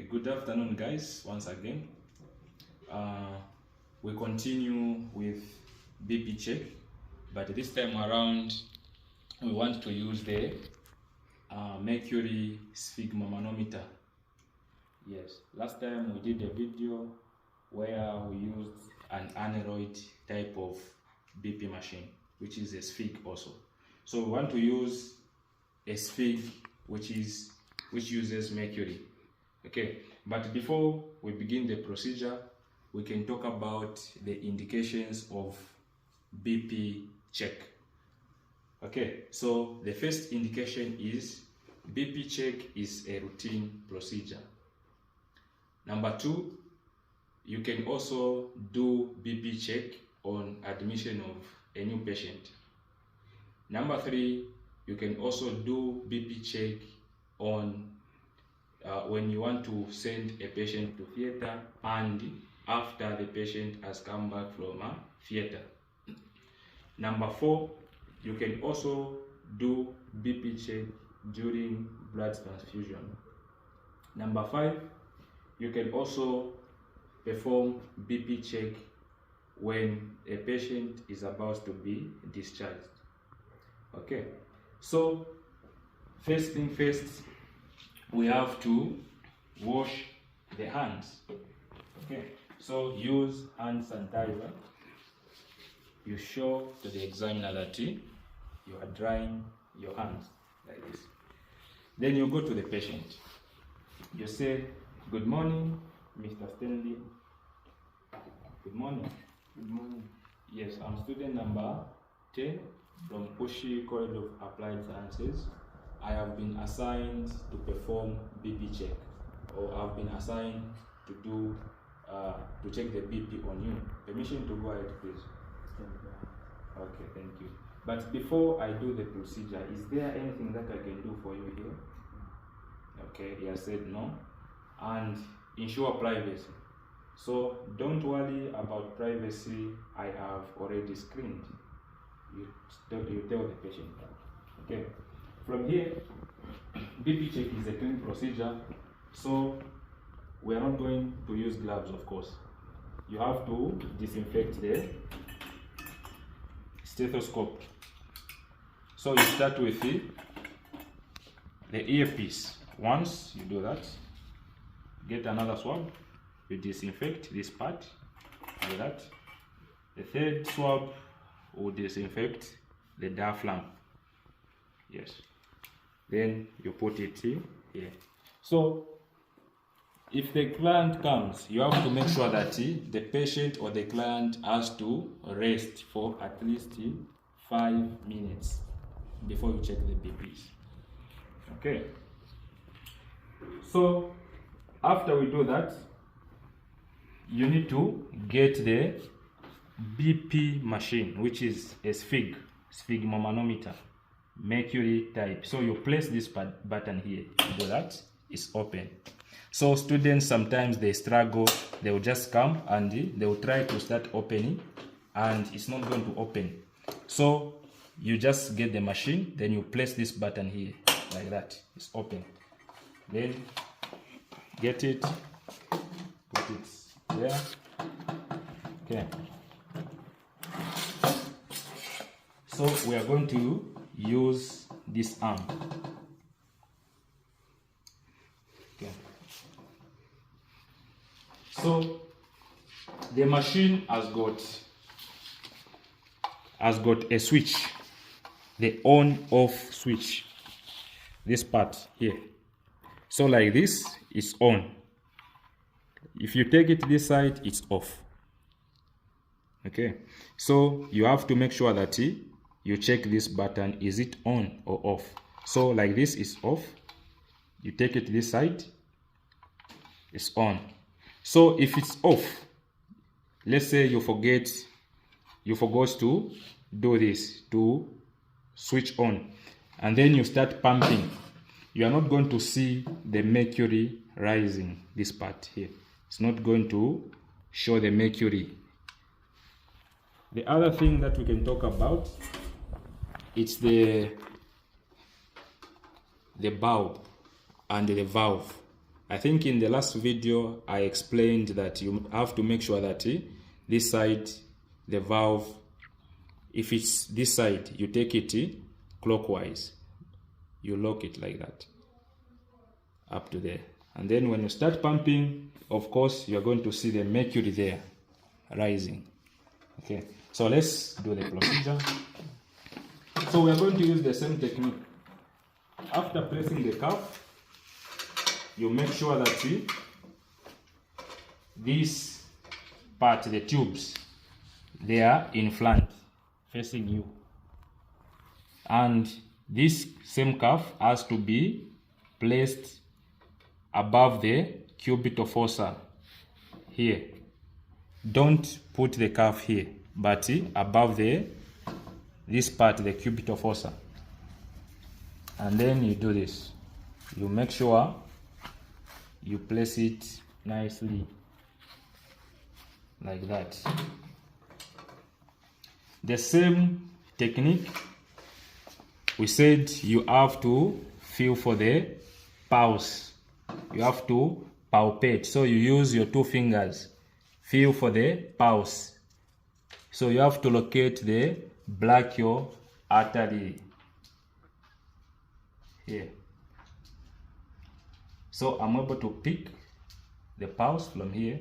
Good afternoon, guys. Once again, we continue with BP check, but this time around we want to use the mercury sphygmomanometer. Yes, last time we did a video where we used an aneroid type of BP machine, which is a sphig also. So we want to use a sphig which uses mercury. Okay, but before we begin the procedure, we can talk about the indications of BP check. Okay, so the first indication is BP check is a routine procedure. Number two, you can also do BP check on admission of a new patient. Number three, you can also do BP check on when you want to send a patient to theater and after the patient has come back from a theater. Number four, you can also do BP check during blood transfusion. Number five, you can also perform BP check when a patient is about to be discharged. Okay, so first thing first, we have to wash the hands. Okay, so use hand sanitizer. You show to the examiner that you are drying your hands like this. Then you go to the patient. You say, "Good morning, Mr. Stanley." Good morning. Good morning. Yes, I'm student number 10 from Ushi College of Applied Sciences. I have been assigned to perform BP check, or I've been assigned to do to check the BP on you. Permission to go ahead, please. Okay, thank you. But before I do the procedure, is there anything that I can do for you here? Okay, he has said no. And ensure privacy. So don't worry about privacy. I have already screened. You tell the patient that. Okay. From here, BP check is a clean procedure, so we are not going to use gloves, of course. You have to disinfect the stethoscope. So you start with the earpiece. Once you do that, get another swab. You disinfect this part like that. The third swab will disinfect the diaphragm. Yes. Then you put it here. So if the client comes, you have to make sure that the patient or the client has to rest for at least 5 minutes before you check the BPs. Okay. So after we do that, you need to get the BP machine, which is a sphygmomanometer, mercury type. So you place this button here. Do that, it's open. So students sometimes they struggle, they will just come and they will try to start opening and it's not going to open. So you just get the machine, then you place this button here like that, it's open. Then get it, put it there. Okay, so we are going to use this arm. Okay, so the machine has got a switch, the on off switch, this part here. So like this is on. If you take it this side, it's off. Okay, so you have to make sure that you check this button, is it on or off? So like this is off. You take it this side, it's on. So if it's off, let's say you forgot to do this, to switch on, and then you start pumping, you are not going to see the mercury rising, this part here. It's not going to show the mercury. The other thing that we can talk about, it's the bulb and the valve. I think in the last video I explained that you have to make sure that this side, the valve, if it's this side, you take it clockwise. You lock it like that up to there, and then when you start pumping, of course you're going to see the mercury there rising. Okay, so let's do the procedure. So we are going to use the same technique. After pressing the cuff, you make sure that this part, the tubes, they are in front facing you, and this same cuff has to be placed above the cubital fossa here. Don't put the cuff here, but above this part, the cubital fossa. And then you do this. You make sure you place it nicely like that. The same technique, we said you have to feel for the pulse. You have to palpate. So you use your 2 fingers. Feel for the pulse. So you have to locate the brachial artery here. So I'm able to pick the pulse from here.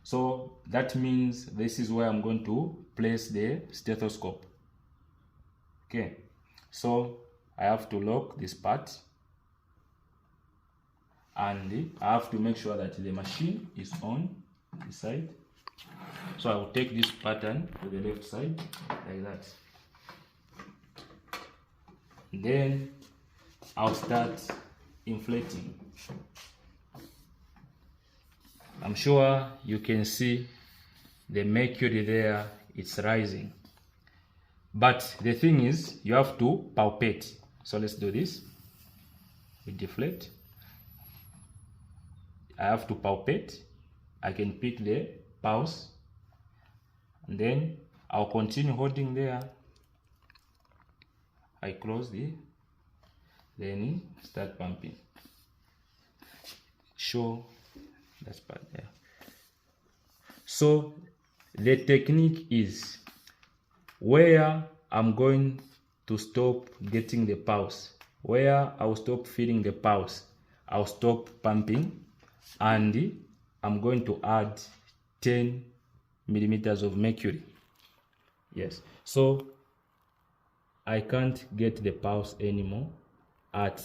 So that means this is where I'm going to place the stethoscope. Okay, so I have to lock this part, and I have to make sure that the machine is on this side. So I will take this pattern to the left side like that. Then I'll start inflating. I'm sure you can see the mercury there, it's rising. But the thing is, you have to palpate. So let's do this. We deflate. I have to palpate. I can pick the pulse, and then I'll continue holding there. I close then start pumping. Show that part there. So the technique is where I'm going to stop getting the pulse, where I'll stop feeling the pulse, I'll stop pumping, and I'm going to add 10 millimeters of mercury. Yes, so I can't get the pulse anymore at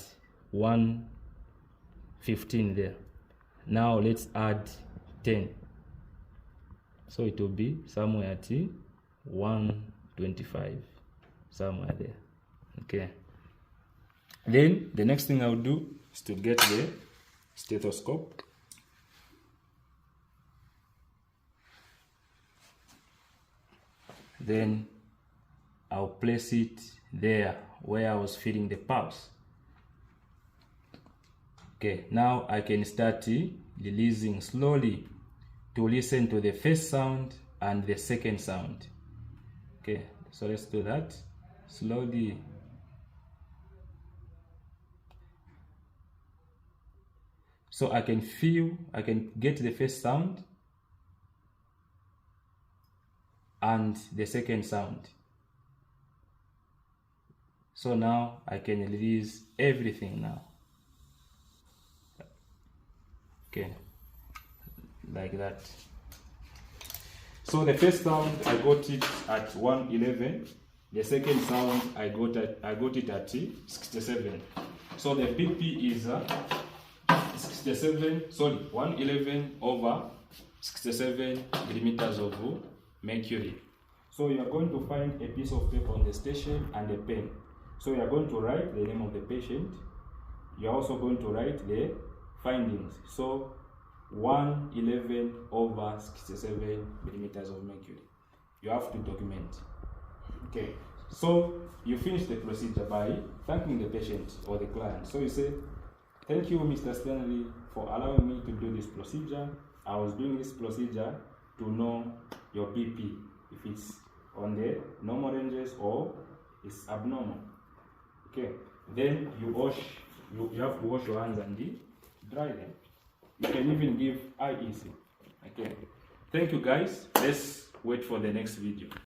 115 there. Now let's add 10. So it will be somewhere at 125, somewhere there. Okay. Then the next thing I'll do is to get the stethoscope. Then I'll place it there where I was feeling the pulse. Okay, now I can start releasing slowly to listen to the first sound and the second sound. Okay, so let's do that slowly. So I can get the first sound and the second sound. So now I can release everything now. Okay, like that. So the first sound I got it at 111. The second sound I got it at 67. So the BP is 67. Sorry, 111 over 67 millimeters of mercury. So you are going to find a piece of paper on the station and a pen. So you are going to write the name of the patient. You are also going to write the findings. So 111 over 67 millimeters of mercury. You have to document. Okay, so you finish the procedure by thanking the patient or the client. So you say, "Thank you, Mr. Stanley, for allowing me to do this procedure. I was doing this procedure to know your BP, if it's on the normal ranges or it's abnormal." Okay, then you have to wash your hands and dry them. You can even give IEC. Okay. Thank you guys. Let's wait for the next video.